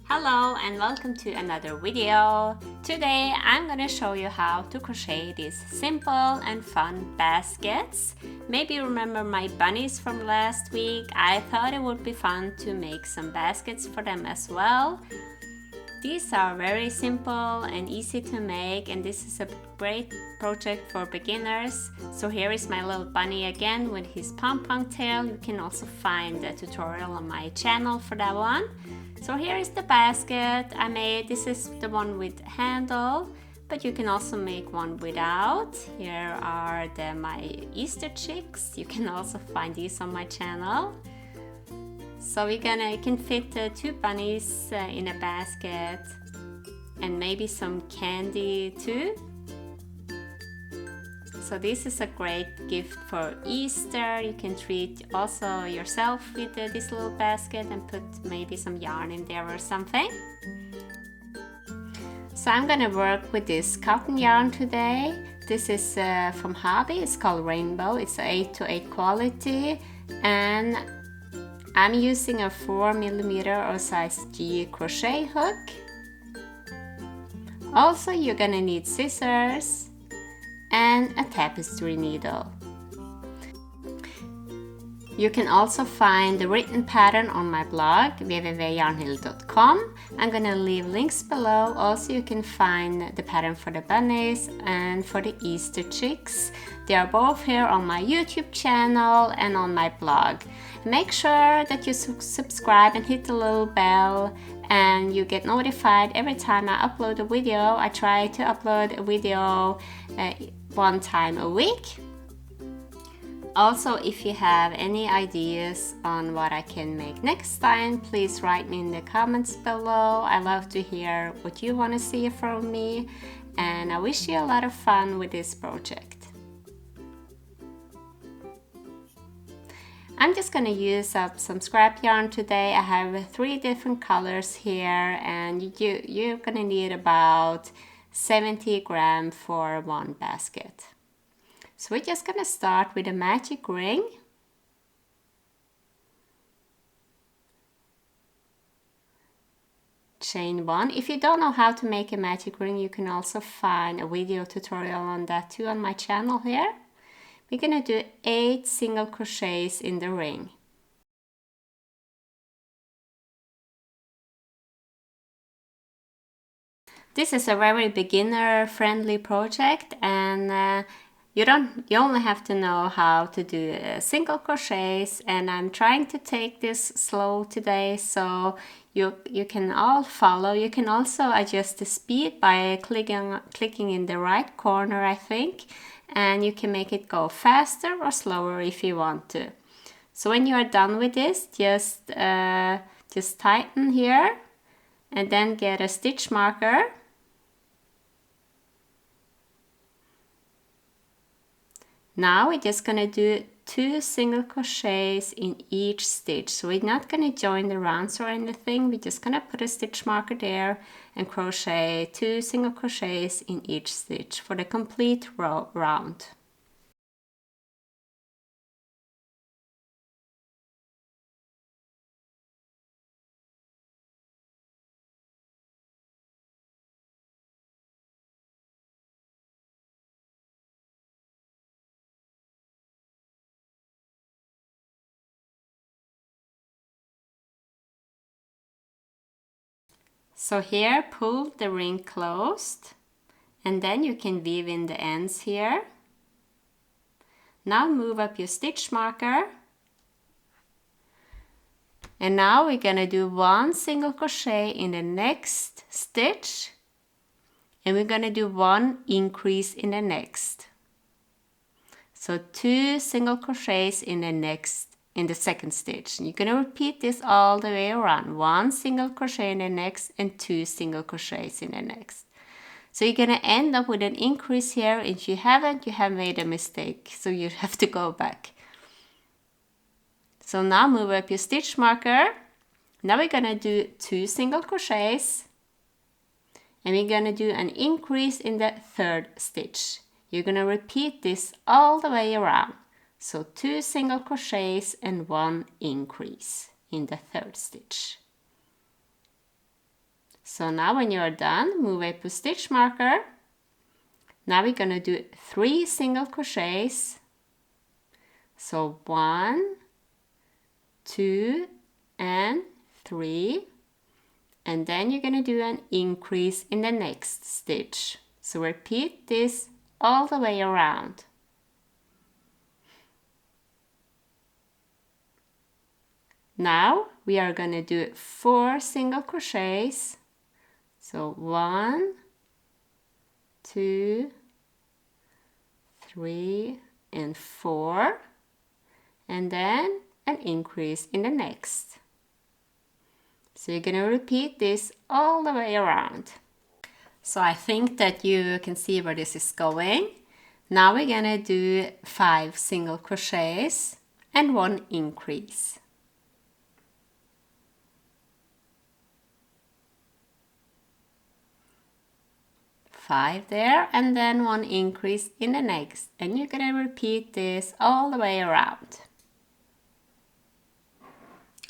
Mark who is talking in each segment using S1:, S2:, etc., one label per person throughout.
S1: Hello and welcome to another video. Today I'm gonna show you how to crochet these simple and fun baskets. Maybe you remember my bunnies from last week. I thought it would be fun to make some baskets for them as well. These are very simple and easy to make, and this is a great project for beginners. So here is my little bunny again with his pom-pom tail. You can also find the tutorial on my channel for that one. So here is the basket I made. This is the one with handle, but you can also make one without. Here are my Easter chicks. You can also find these on my channel. So you can fit two bunnies in a basket and maybe some candy too. So this is a great gift for Easter. You can treat also yourself with this little basket and put maybe some yarn in there or something. So I'm gonna work with this cotton yarn today. This is from Hobby. It's called Rainbow. It's 8-8 quality, and I'm using a 4mm or size G crochet hook. Also, you're gonna need scissors and a tapestry needle. You can also find the written pattern on my blog www.yarnhill.com. I'm gonna leave links below. Also, you can find the pattern for the bunnies and for the Easter chicks. They are both here on my YouTube channel and on my blog. Make sure that you subscribe and hit the little bell, and you get notified every time I upload a video. I try to upload a video one time a week. Also, if you have any ideas on what I can make next time, please write me in the comments below. I love to hear what you want to see from me, and I wish you a lot of fun with this project. I'm just going to use up some scrap yarn today. I have 3 different colors here, and you're going to need about 70 grams for one basket. So we're just going to start with a magic ring. Chain 1. If you don't know how to make a magic ring, you can also find a video tutorial on that too on my channel here. We're going to do 8 single crochets in the ring. This is a very beginner friendly project, and you only have to know how to do single crochets, and I'm trying to take this slow today so you can all follow. You can also adjust the speed by clicking in the right corner, I think, and you can make it go faster or slower if you want to. So when you are done with this, just tighten here and then get a stitch marker. Now we're just going to do 2 single crochets in each stitch. So we're not going to join the rounds or anything. We're just going to put a stitch marker there and crochet 2 single crochets in each stitch for the complete round. So here, pull the ring closed, and then you can weave in the ends here. Now move up your stitch marker, and now we're going to do 1 single crochet in the next stitch, and we're going to do 1 increase in the next. So 2 single crochets in the second stitch. You're going to repeat this all the way around. 1 single crochet in the next and 2 single crochets in the next. So you're going to end up with an increase here. If you haven't, you have made a mistake. So you have to go back. So now move up your stitch marker. Now we're going to do 2 single crochets. And we're going to do an increase in the third stitch. You're going to repeat this all the way around. So 2 single crochets and 1 increase in the third stitch. So now when you're done, move away to stitch marker. Now we're gonna do 3 single crochets. So 1, 2, and 3. And then you're gonna do an increase in the next stitch. So repeat this all the way around. Now we are gonna do 4 single crochets. So 1, 2, 3, and 4, and then an increase in the next. So you're gonna repeat this all the way around. So I think that you can see where this is going. Now we're gonna do 5 single crochets and 1 increase. 5 there, and then 1 increase in the next, and you're gonna repeat this all the way around.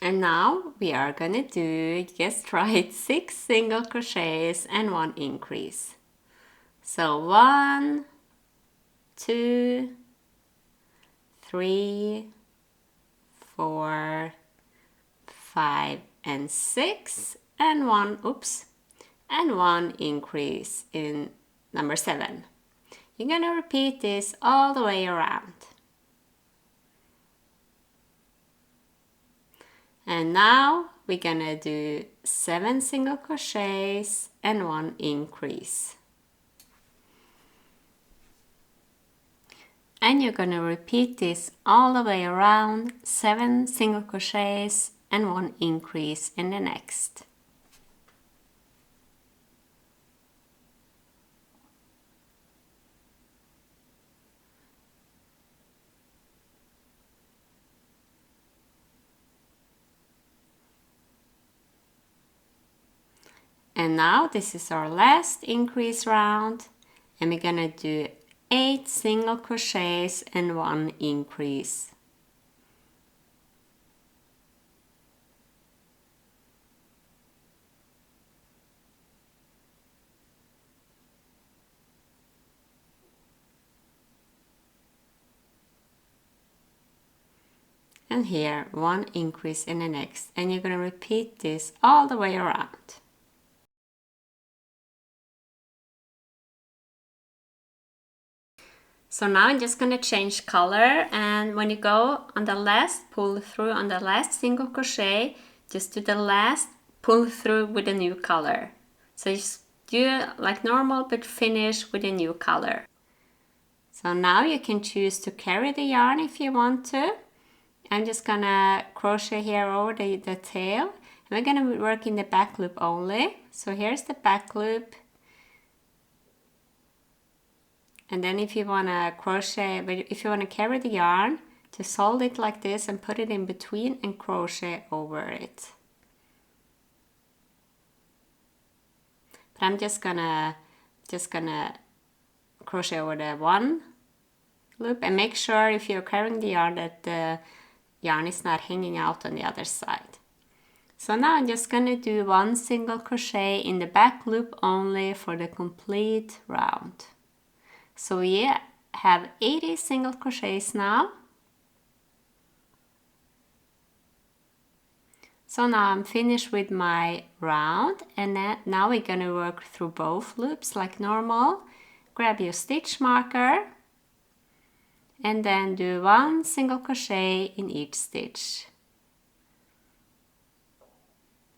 S1: And now we are gonna do, just right, 6 single crochets and 1 increase. So 1, 2, 3, 4, 5, and 6, and 1, and 1 increase in number 7. You're gonna repeat this all the way around. And now we're gonna do 7 single crochets and 1 increase. And you're gonna repeat this all the way around, 7 single crochets and 1 increase in the next. And now this is our last increase round, and we're gonna do 8 single crochets and 1 increase. And here 1 increase in the next, and you're gonna repeat this all the way around. So now I'm just gonna change color, and when you go on the last pull through on the last single crochet, just do the last pull through with a new color. So just do like normal but finish with a new color. So now you can choose to carry the yarn if you want to. I'm just gonna crochet here over the tail, and we're gonna work in the back loop only. So here's the back loop. And then if you want to crochet, but if you want to carry the yarn, just hold it like this and put it in between and crochet over it. But I'm just gonna crochet over the 1 loop, and make sure if you're carrying the yarn that the yarn is not hanging out on the other side. So now I'm just gonna do 1 single crochet in the back loop only for the complete round. So we have 80 single crochets now. So now I'm finished with my round, and then now we're gonna work through both loops like normal. Grab your stitch marker and then do 1 single crochet in each stitch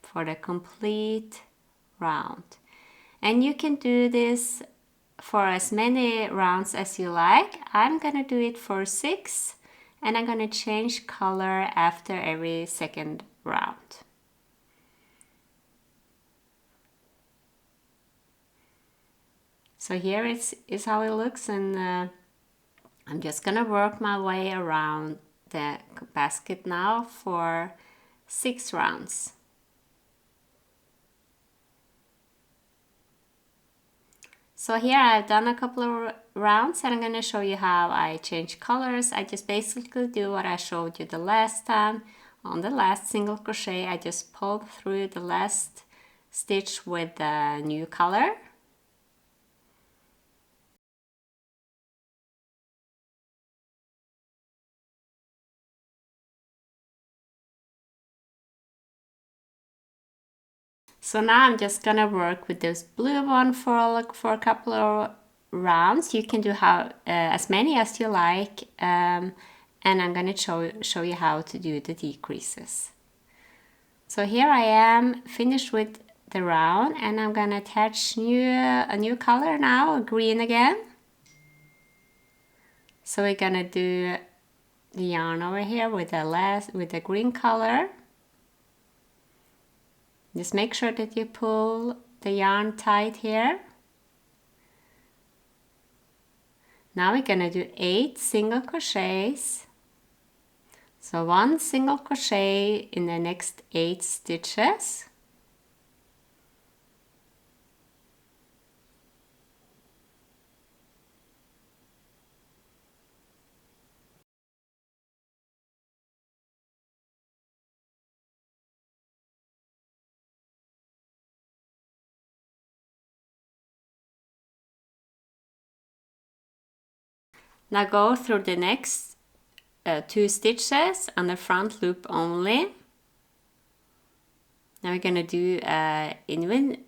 S1: for the complete round. And you can do this for as many rounds as you like. I'm gonna do it for 6, and I'm gonna change color after every second round. So here is how it looks, and I'm just gonna work my way around the basket now for 6 rounds. So here I've done a couple of rounds, and I'm going to show you how I change colors. I just basically do what I showed you the last time. On the last single crochet, I just pull through the last stitch with the new color. So now I'm just gonna work with this blue one for a couple of rounds. You can do as many as you like, and I'm gonna show you how to do the decreases. So here I am finished with the round, and I'm gonna attach a new color now, green again. So we're gonna do the yarn over here with the green color. Just make sure that you pull the yarn tight here. Now we're gonna do 8 single crochets. So 1 single crochet in the next 8 stitches. Now go through the next 2 stitches on the front loop only. Now we're gonna do an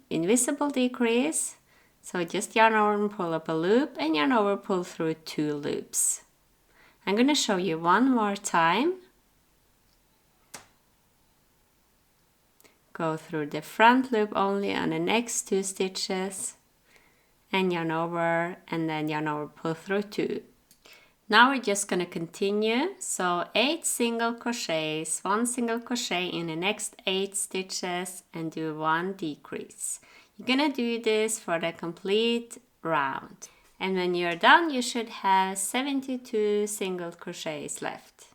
S1: invisible decrease. So just yarn over and pull up a loop, and yarn over, pull through 2 loops. I'm gonna show you one more time. Go through the front loop only on the next 2 stitches, and yarn over, and then yarn over, pull through 2. Now we're just going to continue. So 8 single crochets, 1 single crochet in the next 8 stitches, and do 1 decrease. You're going to do this for the complete round. And when you're done, you should have 72 single crochets left.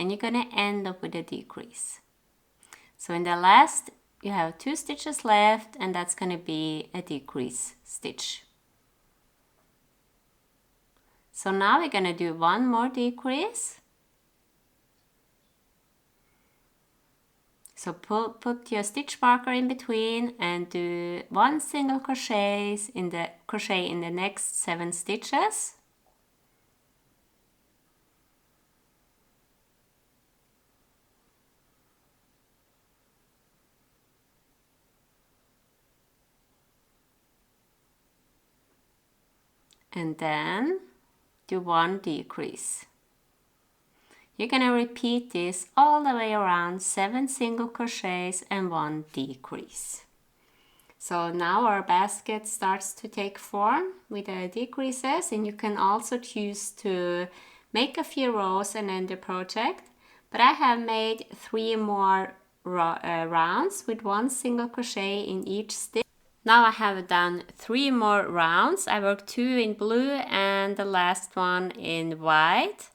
S1: And you're going to end up with a decrease. So in the last, you have 2 stitches left, and that's going to be a decrease stitch. So now we're going to do 1 more decrease. So put your stitch marker in between and do 1 single crochet in the next 7 stitches. And then do 1 decrease. You're going to repeat this all the way around, 7 single crochets and 1 decrease. So now our basket starts to take form with the decreases, and you can also choose to make a few rows and end the project. But I have made 3 more rounds with 1 single crochet in each stitch. Now I have done 3 more rounds. I worked 2 in blue and the last one in white.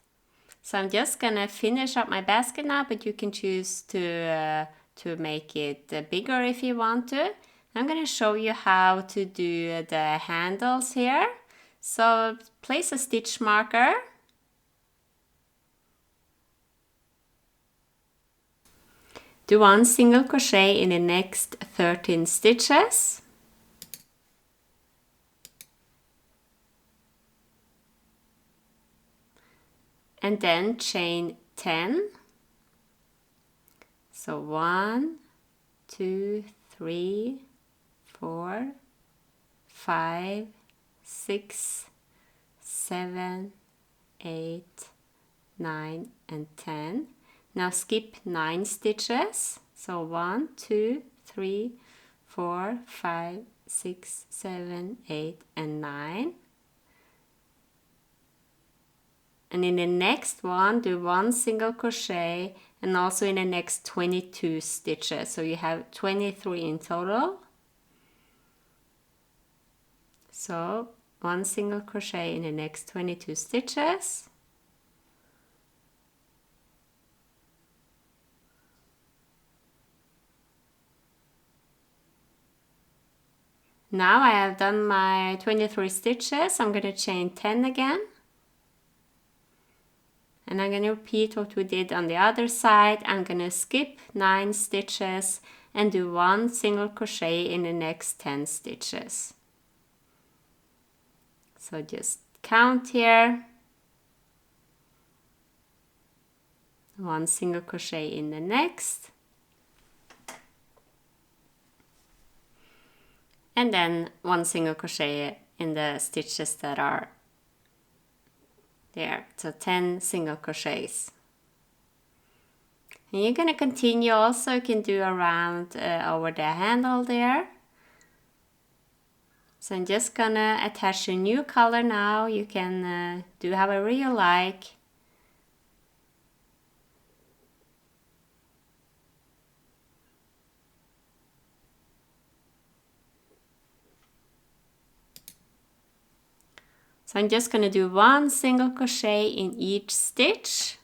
S1: So I'm just gonna finish up my basket now, but you can choose to make it bigger if you want to. I'm gonna show you how to do the handles here. So place a stitch marker. Do 1 single crochet in the next 13 stitches. And then chain 10. So 1, 2, 3, 4, 5, 6, 7, 8, 9, and 10. Now skip 9 stitches. So 1, 2, 3, 4, 5, 6, 7, 8, and 9. And in the next one, do 1 single crochet, and also in the next 22 stitches. So you have 23 in total. So 1 single crochet in the next 22 stitches. Now I have done my 23 stitches. I'm going to chain 10 again. And I'm going to repeat what we did on the other side. I'm going to skip 9 stitches and do 1 single crochet in the next 10 stitches. So just count here. 1 single crochet in the next. And then 1 single crochet in the stitches that are there. So 10 single crochets. And you're going to continue also. You can do around over the handle there. So I'm just going to attach a new color now. You can do however you like. So I'm just going to do 1 single crochet in each stitch.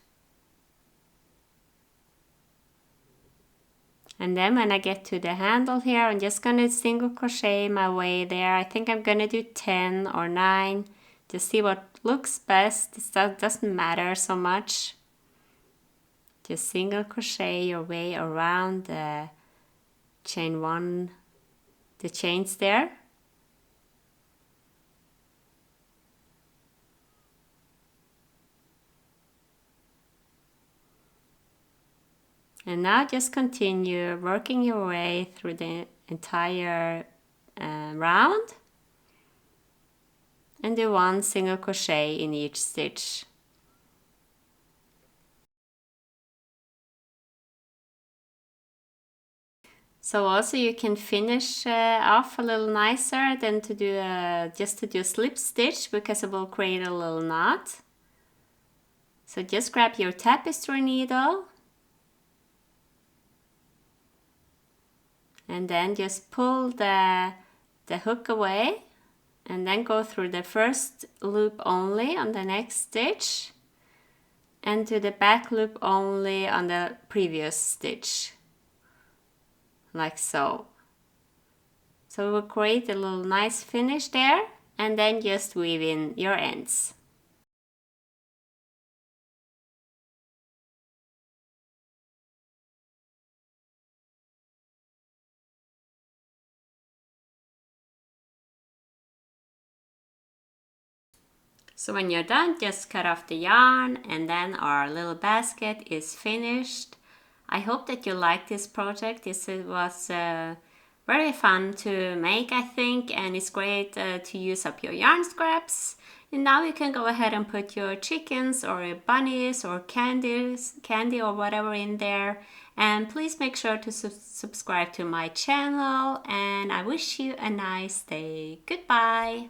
S1: And then when I get to the handle here, I'm just going to single crochet my way there. I think I'm going to do 10 or 9. Just see what looks best. This doesn't matter so much. Just single crochet your way around the chain 1, the chains there. And now just continue working your way through the entire round and do 1 single crochet in each stitch. So also you can finish off a little nicer than to do just to do a slip stitch, because it will create a little knot. So just grab your tapestry needle and then just pull the hook away and then go through the first loop only on the next stitch and do the back loop only on the previous stitch, like so. So it will create a little nice finish there, and then just weave in your ends. So when you're done, just cut off the yarn, and then our little basket is finished. I hope that you liked this project. This was very fun to make, I think, and it's great to use up your yarn scraps. And now you can go ahead and put your chickens or your bunnies or candy or whatever in there. And please make sure to subscribe to my channel, and I wish you a nice day. Goodbye.